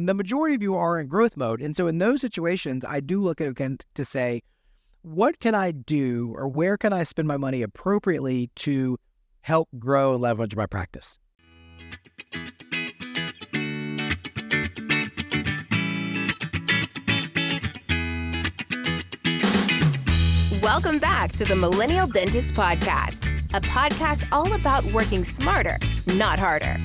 The majority of you are in growth mode. And so in those situations, I do look at it again to say, what can I do or where can I spend my money appropriately to help grow and leverage my practice? Welcome back to the Millennial Dentist Podcast, a podcast all about working smarter, not harder.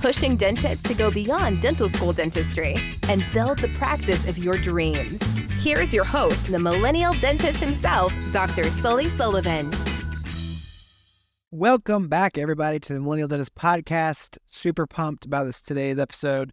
Pushing dentists to go beyond dental school dentistry and build the practice of your dreams. Here is your host, the Millennial Dentist himself, Dr. Sully Sullivan. Welcome back, everybody, to the Millennial Dentist Podcast. Super pumped about today's episode.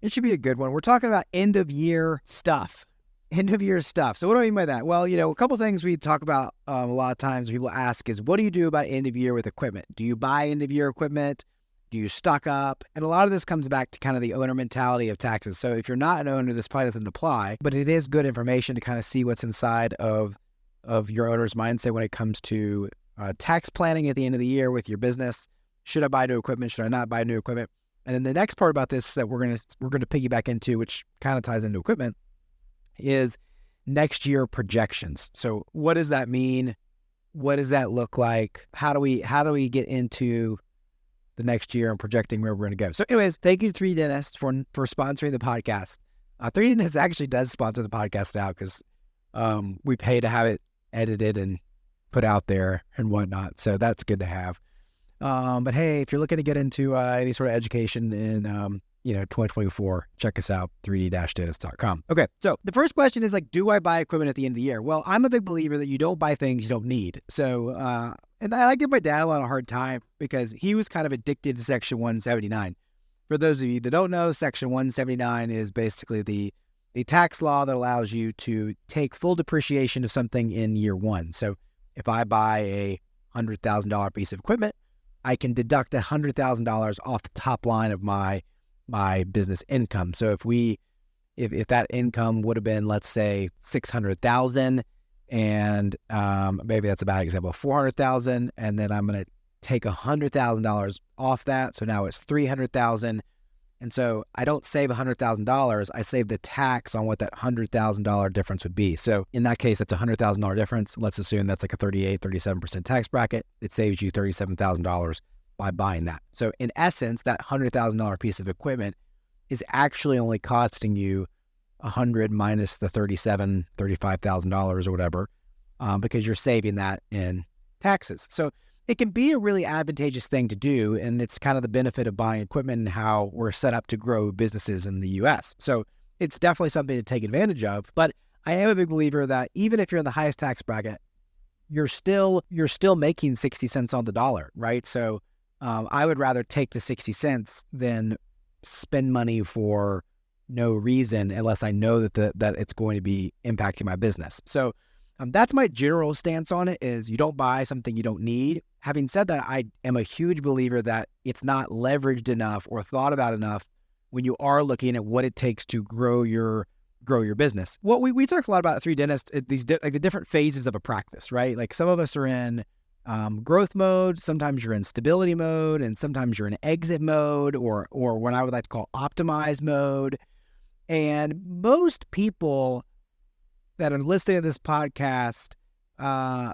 It should be a good one. We're talking about end-of-year stuff. End-of-year stuff. So what do I mean by that? Well, a couple things we talk about a lot of times people ask is, what do you do about end-of-year with equipment? Do you buy end-of-year equipment? Do you stock up? And a lot of this comes back to kind of the owner mentality of taxes. So if you're not an owner, this probably doesn't apply, but it is good information to kind of see what's inside of your owner's mindset when it comes to tax planning at the end of the year with your business. Should I buy new equipment? Should I not buy new equipment? And then the next part about this that we're going to piggyback into, which kind of ties into equipment, is next year projections. So what does that mean? What does that look like? How do we get into the next year and projecting where we're going to go? So anyways, thank you to 3D Dentist for sponsoring the podcast. 3D Dentist actually does sponsor the podcast now because we pay to have it edited and put out there and whatnot. So that's good to have. But hey, if you're looking to get into any sort of education in 2024, check us out, 3d-dentist.com. Okay, so the first question is do I buy equipment at the end of the year? Well, I'm a big believer that you don't buy things you don't need. So, and I give my dad a lot of hard time because he was kind of addicted to Section 179. For those of you that don't know, Section 179 is basically the tax law that allows you to take full depreciation of something in year one. So if I buy a $100,000 piece of equipment, I can deduct $100,000 off the top line of my business income. So if that income would have been, let's say, $600,000, and maybe that's a bad example, $400,000, and then I'm going to take $100,000 off that. So now it's $300,000. And so I don't save $100,000. I save the tax on what that $100,000 difference would be. So in that case, that's a $100,000 difference. Let's assume that's like a 37% tax bracket. It saves you $37,000 by buying that. So in essence, that $100,000 piece of equipment is actually only costing you $100 minus the $35,000 or whatever, because you're saving that in taxes. So it can be a really advantageous thing to do, and it's kind of the benefit of buying equipment and how we're set up to grow businesses in the U.S. So it's definitely something to take advantage of. But I am a big believer that even if you're in the highest tax bracket, you're still making 60 cents on the dollar, right? So I would rather take the 60 cents than spend money for no reason unless I know that it's going to be impacting my business. So that's my general stance on it, is you don't buy something you don't need. Having said that, I am a huge believer that it's not leveraged enough or thought about enough when you are looking at what it takes to grow your business. What we talk a lot about at 3 Dentists, the different phases of a practice, right? Like some of us are in growth mode, sometimes you're in stability mode, and sometimes you're in exit mode, or what I would like to call optimize mode. And most people that are listening to this podcast,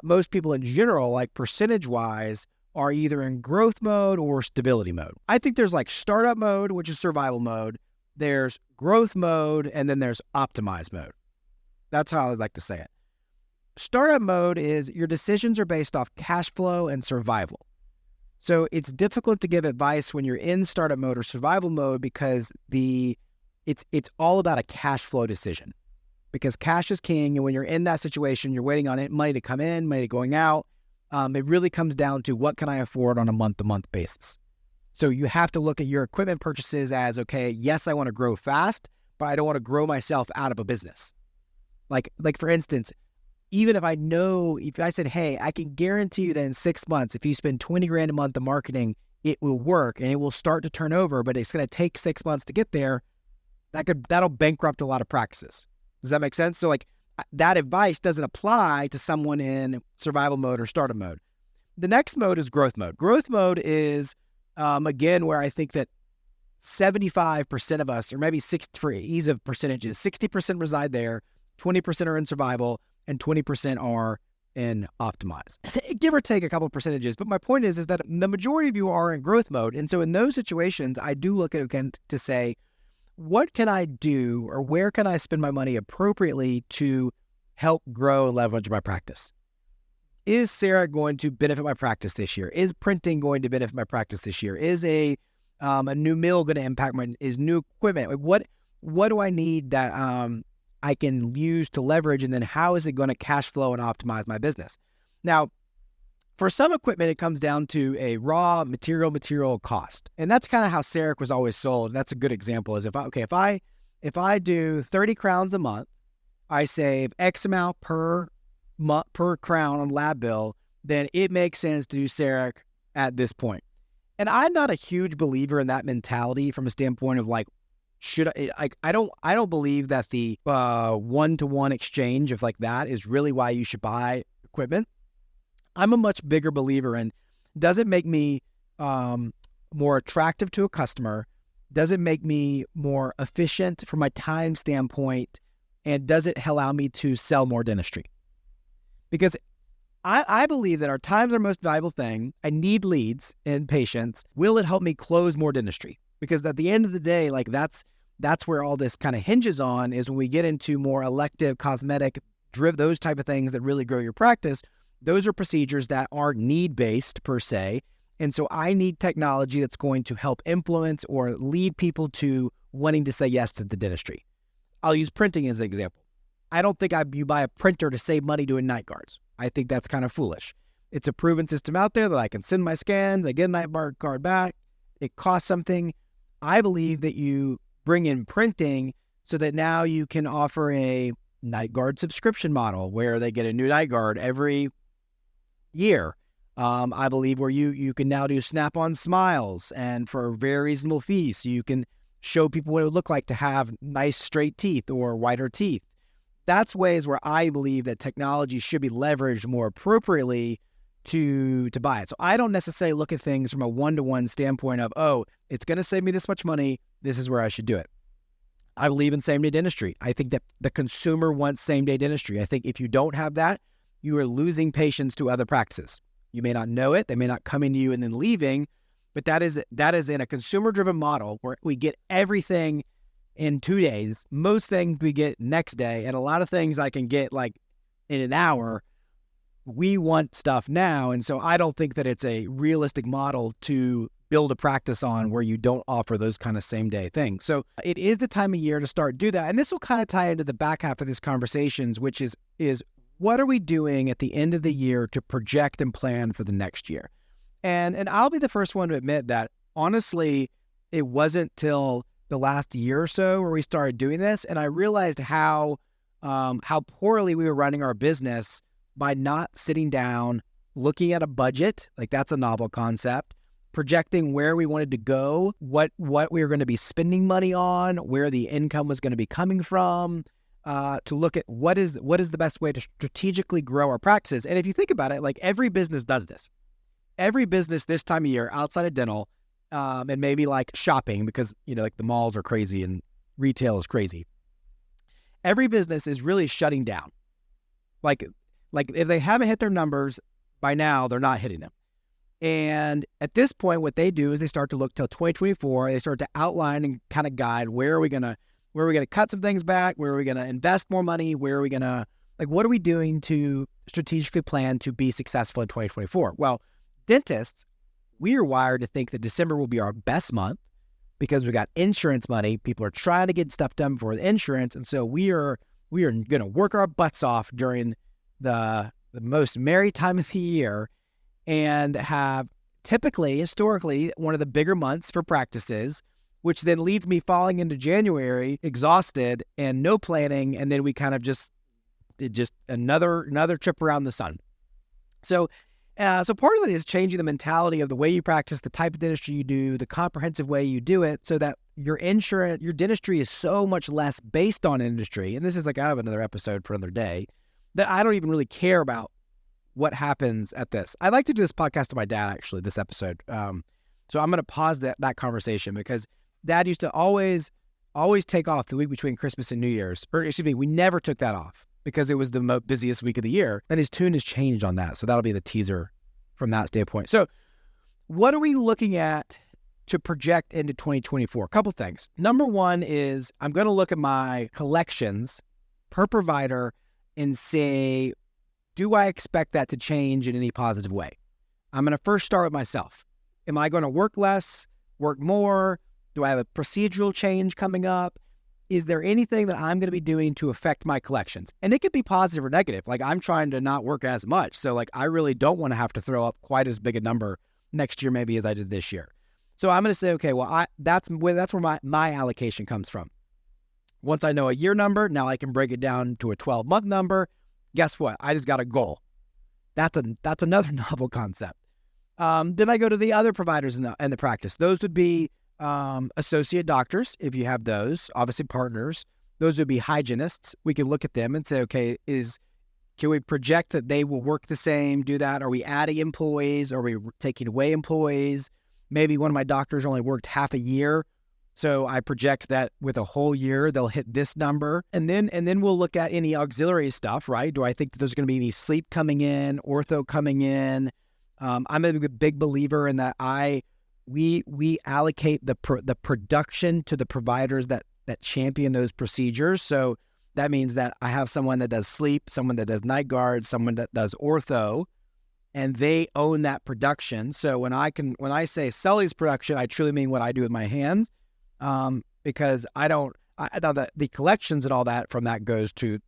most people in general, like percentage-wise, are either in growth mode or stability mode. I think there's like startup mode, which is survival mode. There's growth mode, and then there's optimize mode. That's how I'd like to say it. Startup mode is your decisions are based off cash flow and survival. So it's difficult to give advice when you're in startup mode or survival mode because it's all about a cash flow decision. Because cash is king, and when you're in that situation, you're waiting on it, money to come in, money going out. It really comes down to what can I afford on a month-to-month basis. So you have to look at your equipment purchases as, okay, yes, I want to grow fast, but I don't want to grow myself out of a business. Like for instance, even if I said, hey, I can guarantee you that in 6 months, if you spend $20,000 a month on marketing, it will work and it will start to turn over, but it's going to take 6 months to get there. That'll bankrupt a lot of practices. Does that make sense? So like that advice doesn't apply to someone in survival mode or startup mode. The next mode is growth mode. Growth mode is, again, where I think that 75% of us, or maybe for ease of percentages, 60% reside there, 20% are in survival, and 20% are in optimize. Give or take a couple of percentages. But my point is that the majority of you are in growth mode. And so in those situations, I do look at it again to say, what can I do, or where can I spend my money appropriately to help grow and leverage my practice? Is CEREC going to benefit my practice this year? Is printing going to benefit my practice this year? Is a new mill going to impact is new equipment? What do I need that I can use to leverage, and then how is it going to cash flow and optimize my business? Now, for some equipment, it comes down to a raw material cost, and that's kind of how CEREC was always sold. And that's a good example. Is if I do 30 crowns a month, I save X amount per crown on lab bill, then it makes sense to do CEREC at this point. And I'm not a huge believer in that mentality from a standpoint of like, I don't believe that the one-to-one exchange of like that is really why you should buy equipment. I'm a much bigger believer in, does it make me more attractive to a customer? Does it make me more efficient from my time standpoint? And does it allow me to sell more dentistry? Because I believe that our time is our most valuable thing. I need leads and patients. Will it help me close more dentistry? Because at the end of the day, like that's where all this kind of hinges on, is when we get into more elective, cosmetic, those type of things that really grow your practice. Those are procedures that are need-based per se. And so I need technology that's going to help influence or lead people to wanting to say yes to the dentistry. I'll use printing as an example. I don't think you buy a printer to save money doing night guards. I think that's kind of foolish. It's a proven system out there that I can send my scans, I get a night guard back, it costs something. I believe that you bring in printing so that now you can offer a night guard subscription model where they get a new night guard every year. I believe where you can now do snap-on smiles, and for a very reasonable fee, so you can show people what it would look like to have nice straight teeth or whiter teeth. That's ways where I believe that technology should be leveraged more appropriately to buy it. So I don't necessarily look at things from a one-to-one standpoint of, oh, it's going to save me this much money, this is where I should do it. I believe in same-day dentistry. I think that the consumer wants same-day dentistry. I think if you don't have that, you are losing patients to other practices. You may not know it, they may not come into you and then leaving, but that is in a consumer-driven model where we get everything in 2 days. Most things we get next day, and a lot of things I can get like in an hour. We want stuff now, and so I don't think that it's a realistic model to build a practice on where you don't offer those kind of same-day things. So it is the time of year to start do that, and this will kind of tie into the back half of this conversations, which is what are we doing at the end of the year to project and plan for the next year? And I'll be the first one to admit that honestly, it wasn't till the last year or so where we started doing this, and I realized how poorly we were running our business by not sitting down, looking at a budget, like that's a novel concept, projecting where we wanted to go, what we were going to be spending money on, where the income was going to be coming from, to look at what is the best way to strategically grow our practices. And if you think about it, like every business does this. Every business this time of year outside of dental, and maybe like shopping, because, like the malls are crazy and retail is crazy. Every business is really shutting down. Like if they haven't hit their numbers by now, they're not hitting them. And at this point, what they do is they start to look till 2024. They start to outline and kind of guide where are we gonna cut some things back, where are we gonna invest more money, where are we gonna, like, what are we doing to strategically plan to be successful in 2024? Well, dentists, we are wired to think that December will be our best month because we got insurance money. People are trying to get stuff done for the insurance, and so we are going to work our butts off during the most merry time of the year, and have typically, historically, one of the bigger months for practices, which then leads me falling into January exhausted and no planning, and then we kind of just another trip around the sun. So part of it is changing the mentality of the way you practice, the type of dentistry you do, the comprehensive way you do it, so that your dentistry is so much less based on industry. And this is like out of another episode for another day, that I don't even really care about what happens at this. I like to do this podcast to my dad, actually, this episode. So I'm going to pause that conversation, because Dad used to always take off the week between Christmas and New Year's. Or excuse me, we never took that off because it was the busiest week of the year. And his tune has changed on that. So that'll be the teaser from that standpoint. So what are we looking at to project into 2024? A couple things. Number one is I'm going to look at my collections per provider and say, do I expect that to change in any positive way? I'm going to first start with myself. Am I going to work less, work more? Do I have a procedural change coming up? Is there anything that I'm going to be doing to affect my collections? And it could be positive or negative. Like I'm trying to not work as much. So like I really don't want to have to throw up quite as big a number next year maybe as I did this year. So I'm going to say, okay, well, that's where my allocation comes from. Once I know a year number, now I can break it down to a 12-month number. Guess what? I just got a goal. That's another novel concept. Then I go to the other providers in the practice. Those would be associate doctors, if you have those, obviously partners. Those would be hygienists. We can look at them and say, okay, can we project that they will work the same, do that? Are we adding employees? Are we taking away employees? Maybe one of my doctors only worked half a year. So I project that with a whole year, they'll hit this number. And then we'll look at any auxiliary stuff, right? Do I think that there's going to be any sleep coming in, ortho coming in? I'm a big believer in that we allocate the production to the providers that champion those procedures. So that means that I have someone that does sleep, someone that does night guard, someone that does ortho, and they own that production. So when I say Sully's production, I truly mean what I do with my hands, because I know that the collections and all that from that goes to,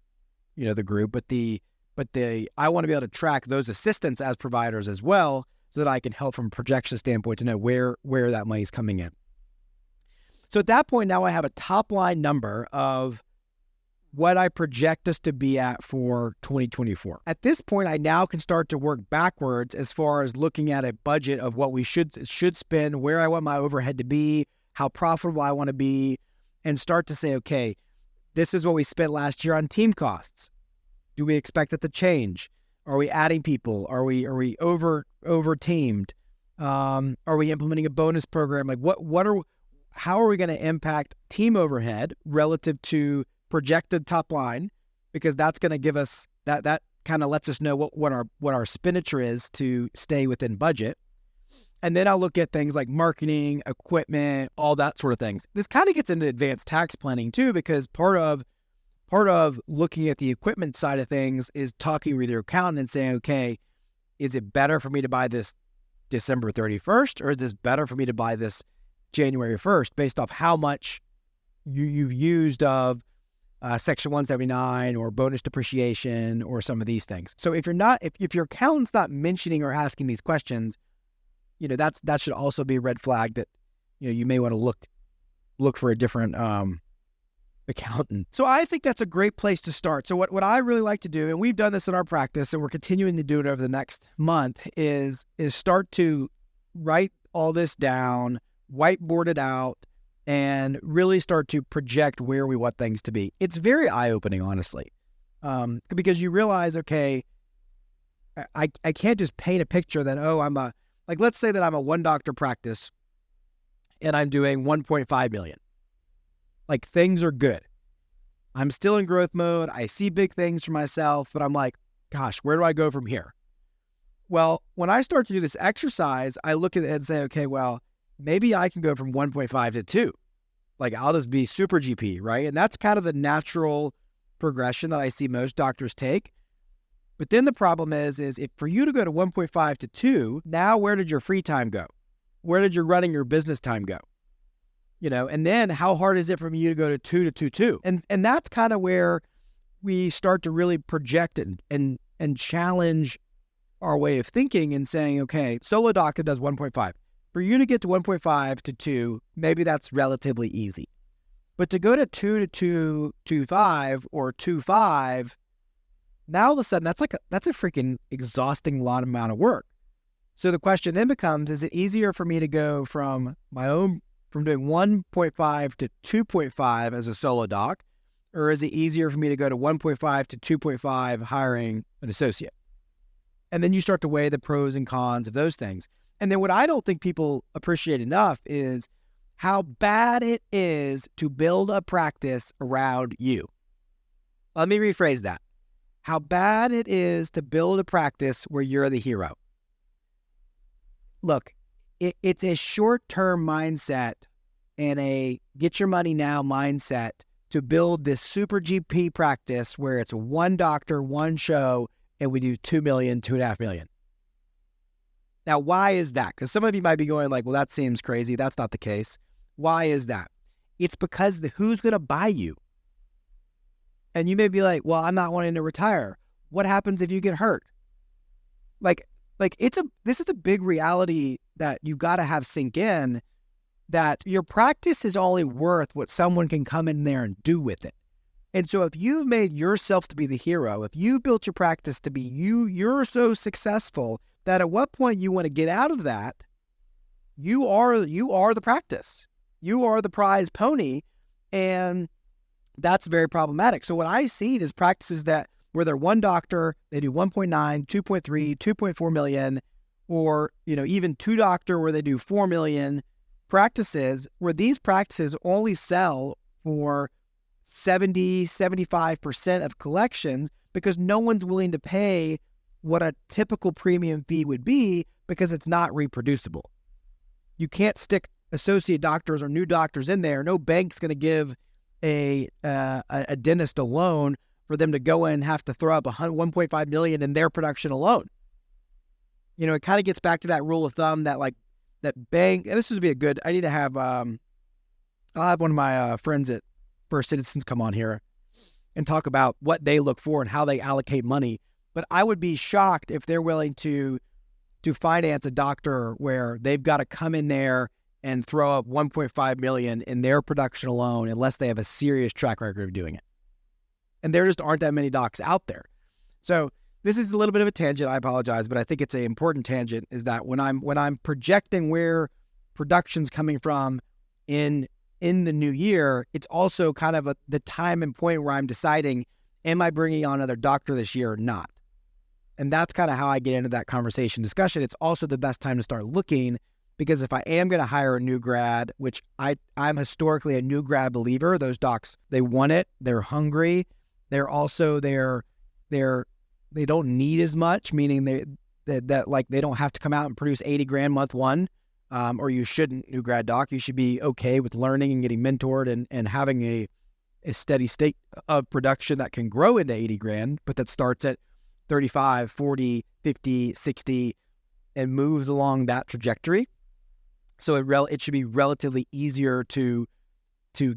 the group, but I want to be able to track those assistants as providers as well, so that I can help from a projection standpoint to know where that money's coming in. So at that point, now I have a top line number of what I project us to be at for 2024. At this point, I now can start to work backwards as far as looking at a budget of what we should spend, where I want my overhead to be, how profitable I want to be, and start to say, okay, this is what we spent last year on team costs. Do we expect it to change? Are we adding people? Are we over teamed? Are we implementing a bonus program? Like how are we going to impact team overhead relative to projected top line? Because that's going to give us that kind of lets us know what our expenditure is to stay within budget. And then I'll look at things like marketing, equipment, all that sort of things. This kind of gets into advanced tax planning too, because part of looking at the equipment side of things is talking with your accountant and saying, okay, is it better for me to buy this December 31st, or is this better for me to buy this January 1st based off how much you've used of Section 179 or bonus depreciation or some of these things. So if your accountant's not mentioning or asking these questions, that should also be a red flag that, you may want to look for a different accountant. So I think that's a great place to start. So what I really like to do, and we've done this in our practice and we're continuing to do it over the next month, is start to write all this down, whiteboard it out, and really start to project where we want things to be. It's very eye-opening, honestly, because you realize, okay, I can't just paint a picture that, let's say that I'm a one doctor practice and I'm doing 1.5 million. Like, things are good. I'm still in growth mode. I see big things for myself, but I'm like, gosh, where do I go from here? Well, when I start to do this exercise, I look at it and say, okay, well, maybe I can go from 1.5 to 2. Like, I'll just be super GP, right? And that's kind of the natural progression that I see most doctors take. But then the problem is if for you to go to 1.5 to 2, now where did your free time go? Where did your running your business time go? And then how hard is it for you to go to 2 to 2? And that's kind of where we start to really project and challenge our way of thinking and saying, okay, solo doc that does 1.5. For you to get to 1.5 to 2, maybe that's relatively easy. But to go to 2 to 2.5 or 2.5, now all of a sudden that's a freaking exhausting amount of work. So the question then becomes, is it easier for me to go from doing 1.5 to 2.5 as a solo doc, or is it easier for me to go to 1.5 to 2.5 hiring an associate? And then you start to weigh the pros and cons of those things. And then what I don't think people appreciate enough is how bad it is to build a practice around you. Let me rephrase that. How bad it is to build a practice where you're the hero. Look, it's a short-term mindset and a get your money now mindset to build this super GP practice where it's one doctor, one show, and we do 2 million, 2.5 million. Now, why is that? Because some of you might be going like, well, that seems crazy. That's not the case. Why is that? It's because who's going to buy you? And you may be like, well, I'm not wanting to retire. What happens if you get hurt? This is a big reality that you got to have sink in, that your practice is only worth what someone can come in there and do with it. And so if you've made yourself to be the hero, if you built your practice to be you're so successful that at what point you want to get out of that, you are the practice. You are the prize pony, and that's very problematic. So what I've seen is practices that where they're one doctor, they do 1.9, 2.3, 2.4 million, or even two doctor where they do 4 million, practices where these practices only sell for 70, 75% of collections because no one's willing to pay what a typical premium fee would be because it's not reproducible. You can't stick associate doctors or new doctors in there. No bank's going to give a dentist a loan for them to go in and have to throw up 1.5 million in their production alone. It kind of gets back to that rule of thumb that that bank, and this would be a good, I need to have, I'll have one of my friends at First Citizens come on here and talk about what they look for and how they allocate money. But I would be shocked if they're willing to finance a doctor where they've got to come in there and throw up 1.5 million in their production alone unless they have a serious track record of doing it. And there just aren't that many docs out there. So this is a little bit of a tangent. I apologize, but I think it's an important tangent, is that when I'm projecting where production's coming from in the new year, it's also kind of the time and point where I'm deciding, am I bringing on another doctor this year or not? And that's kind of how I get into that conversation discussion. It's also the best time to start looking, because if I am going to hire a new grad, which I'm historically a new grad believer, those docs, they want it, they're hungry, they're also they don't need as much, meaning they don't have to come out and produce 80 grand month one, or you shouldn't, new grad doc. You should be okay with learning and getting mentored and having a steady state of production that can grow into 80 grand, but that starts at 35, 40, 50, 60, and moves along that trajectory. So it should be relatively easier to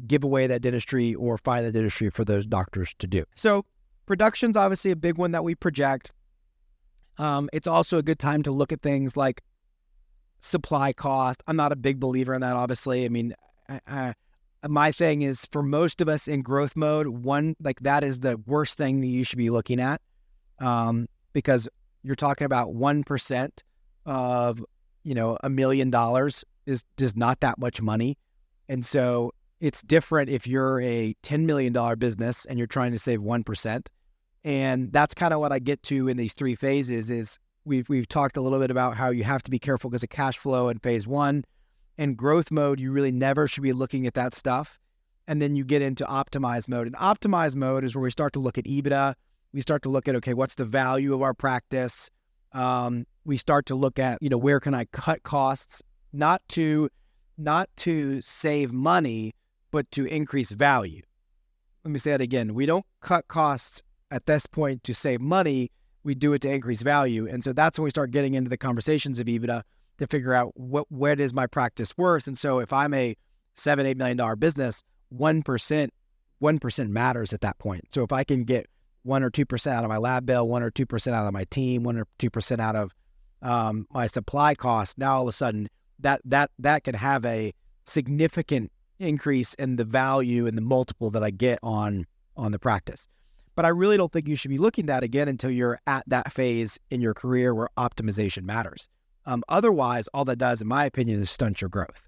give away that dentistry or find the dentistry for those doctors to do. So production's obviously a big one that we project. It's also a good time to look at things like supply cost. I'm not a big believer in that, obviously. I mean, my thing is, for most of us in growth mode, that is the worst thing that you should be looking at, because you're talking about 1% of $1 million is not that much money. And so it's different if you're a $10 million business and you're trying to save 1%. And that's kind of what I get to in these three phases. Is we've talked a little bit about how you have to be careful because of cash flow in phase one. In growth mode, you really never should be looking at that stuff. And then you get into optimize mode. And optimize mode is where we start to look at EBITDA. We start to look at, okay, what's the value of our practice? We start to look at, where can I cut costs, not to save money, but to increase value. Let me say that again. We don't cut costs at this point to save money. We do it to increase value. And so that's when we start getting into the conversations of EBITDA to figure out what is my practice worth. And so if I'm a $7-8 million business, 1% matters at that point. So if I can get 1 or 2% out of my lab bill, 1 or 2% out of my team, 1 or 2% out of my supply cost, now all of a sudden that can have a significant increase in the value and the multiple that I get on the practice. But I really don't think you should be looking at that again until you're at that phase in your career where optimization matters. Otherwise, all that does, in my opinion, is stunt your growth.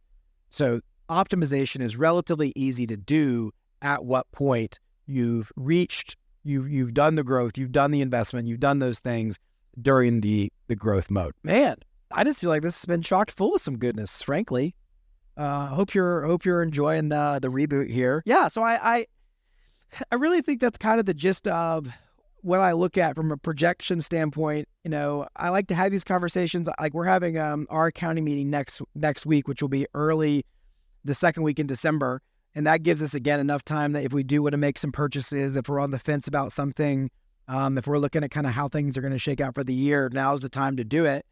So optimization is relatively easy to do at what point you've done the growth, you've done the investment, you've done those things during the growth mode. Man, I just feel like this has been chock full of some goodness, frankly. Hope you're enjoying the reboot here. Yeah, so I really think that's kind of the gist of what I look at from a projection standpoint. I like to have these conversations. Like we're having our accounting meeting next week, which will be early the second week in December. And that gives us, again, enough time that if we do want to make some purchases, if we're on the fence about something, if we're looking at kind of how things are going to shake out for the year, now's the time to do it.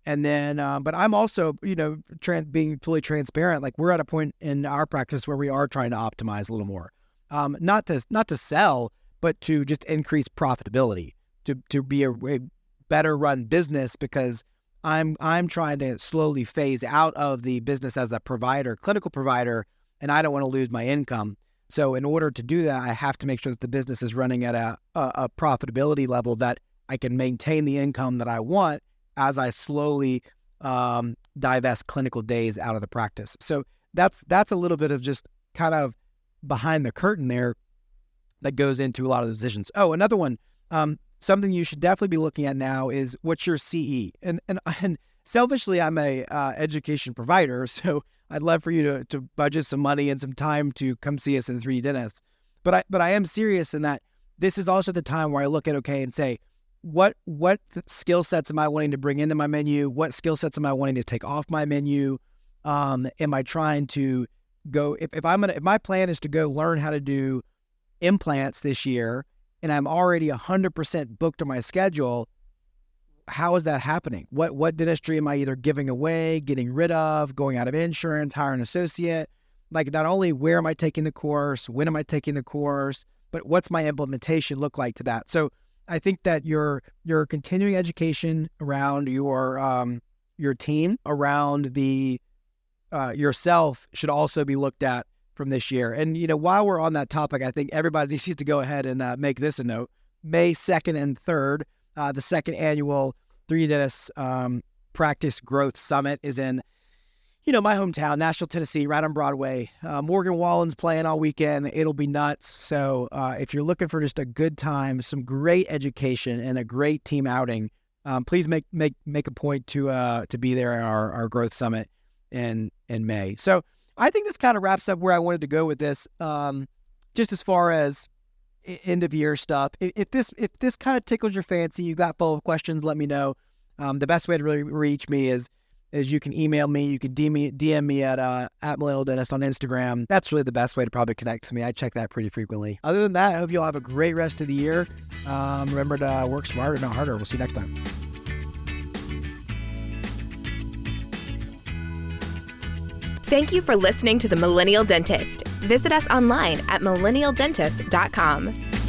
And then, but I'm also, being fully transparent. Like we're at a point in our practice where we are trying to optimize a little more, not to sell, but to just increase profitability, to be a better run business, because I'm trying to slowly phase out of the business as a provider, clinical provider, and I don't want to lose my income. So in order to do that, I have to make sure that the business is running at a profitability level that I can maintain the income that I want as I slowly divest clinical days out of the practice. So that's a little bit of just kind of behind the curtain there that goes into a lot of the decisions. Oh, another one, something you should definitely be looking at now is what's your CE. And selfishly, I'm a education provider, so I'd love for you to budget some money and some time to come see us in the 3D Dentist. But I am serious in that this is also the time where I look at, and say, what skill sets am I wanting to bring into my menu? What skill sets am I wanting to take off my menu? Am I trying to go, if my plan is to go learn how to do implants this year and I'm already 100% booked on my schedule, how is that happening? What dentistry am I either giving away, getting rid of, going out of insurance, hiring an associate? Like, not only where am I taking the course, when am I taking the course, but what's my implementation look like to that? So I think that your continuing education around your team, around the yourself, should also be looked at from this year. And while we're on that topic, I think everybody needs to go ahead and make this a note. May 2nd and 3rd, the second annual 3D Dentist Practice Growth Summit is in, my hometown, Nashville, Tennessee, right on Broadway. Morgan Wallen's playing all weekend. It'll be nuts. So if you're looking for just a good time, some great education, and a great team outing, please make a point to be there at our Growth Summit in May. So I think this kind of wraps up where I wanted to go with this. Just as far as end of year stuff, if this kind of tickles your fancy, you got follow-up questions, let me know. The best way to really reach me is you can email me, you can DM me at Millennial Dentist on Instagram. That's really the best way to probably connect with me. I check that pretty frequently. Other than that, I hope you all have a great rest of the year. Remember to work smarter, not harder. We'll see you next time. Thank you for listening to The Millennial Dentist. Visit us online at millennialdentist.com.